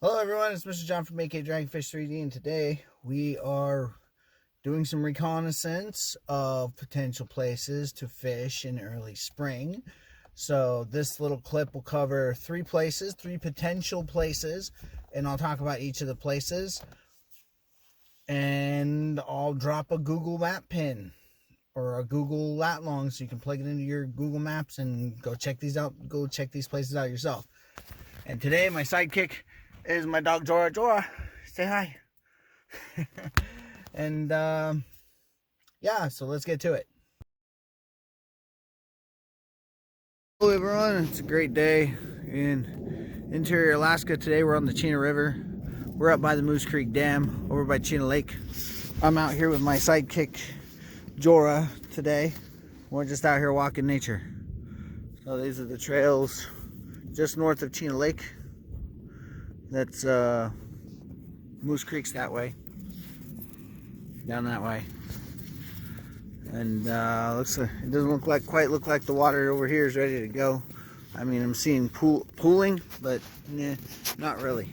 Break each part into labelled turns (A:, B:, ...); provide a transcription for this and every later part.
A: Hello everyone, it's Mr. John from AK Dragonfish 3D, and today we are doing some reconnaissance of potential places to fish in early spring. So this little clip will cover three potential places, and I'll talk about each of the places, and I'll drop a Google map pin or a Google lat long so you can plug it into your Google Maps and go check these out, go check these places out yourself. And today my sidekick is my dog Jora. Jora, say hi. And yeah, so let's get to it. Hello everyone, it's a great day in interior Alaska. Today we're on the Chena River. We're up by the Moose Creek Dam over by Chena Lake. I'm out here with my sidekick Jora today. We're just out here walking nature. So these are the trails just north of Chena Lake. That's Moose Creek's that way, down that way, and looks like it doesn't quite look like the water over here is ready to go. I mean, I'm seeing pooling, but nah, not really.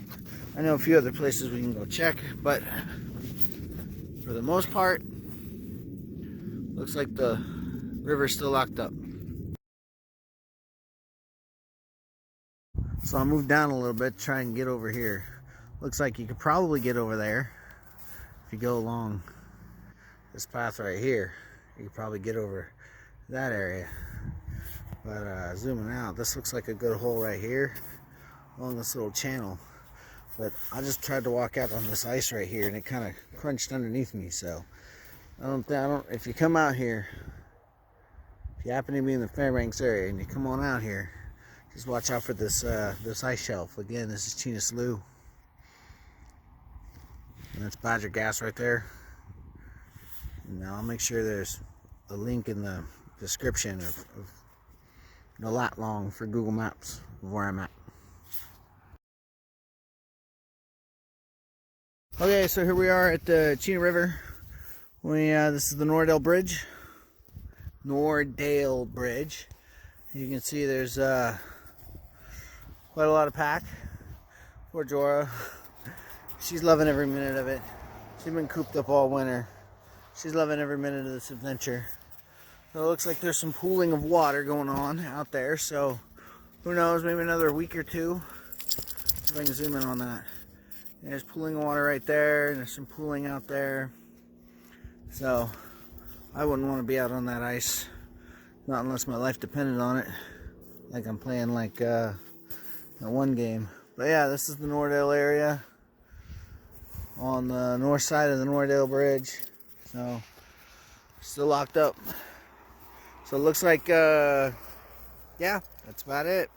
A: I know a few other places we can go check, but for the most part, looks like the river's still locked up. So I'll move down a little bit, try and get over here. Looks like you could probably get over there if you go along this path right here. You could probably get over that area. But zooming out, this looks like a good hole right here along this little channel. But I just tried to walk out on this ice right here, and it kind of crunched underneath me. So I don't. If you come out here, if you happen to be in the Fairbanks area and you come on out here, just watch out for this this ice shelf. Again, this is Chena Slough. And that's Badger Gas right there. Now I'll make sure there's a link in the description of the lat long for Google Maps of where I'm at. Okay, so here we are at the Chena River. This is the Nordale Bridge. Nordale Bridge. You can see there's quite a lot of pack. Poor Jora. She's loving every minute of it. She's been cooped up all winter. She's loving every minute of this adventure. So it looks like there's some pooling of water going on out there. So who knows, maybe another week or two. If I can zoom in on that. There's pooling of water right there, and there's some pooling out there. So I wouldn't want to be out on that ice. Not unless my life depended on it. Like I'm playing like that one game. But yeah, this is the Nordale area on the north side of the Nordale Bridge. So still locked up. So it looks like yeah, that's about it.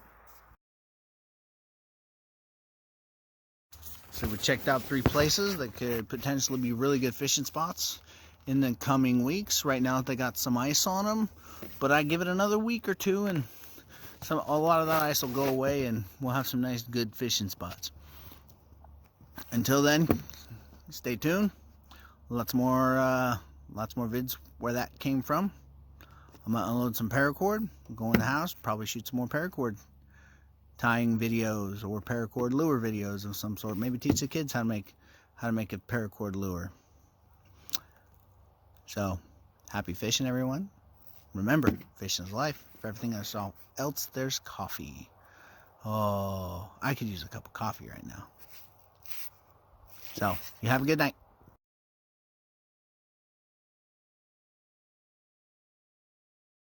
A: So we checked out three places that could potentially be really good fishing spots in the coming weeks. Right now they got some ice on them, but I give it another week or two and a lot of that ice will go away and we'll have some nice good fishing spots. Until then, stay tuned. Lots more vids where that came from. I'm gonna unload some paracord, go in the house, probably shoot some more paracord tying videos or paracord lure videos of some sort. Maybe teach the kids how to make a paracord lure. So, happy fishing, everyone. Remember, fishing is life. For everything else, there's coffee. Oh, I could use a cup of coffee right now. So, you have a good night.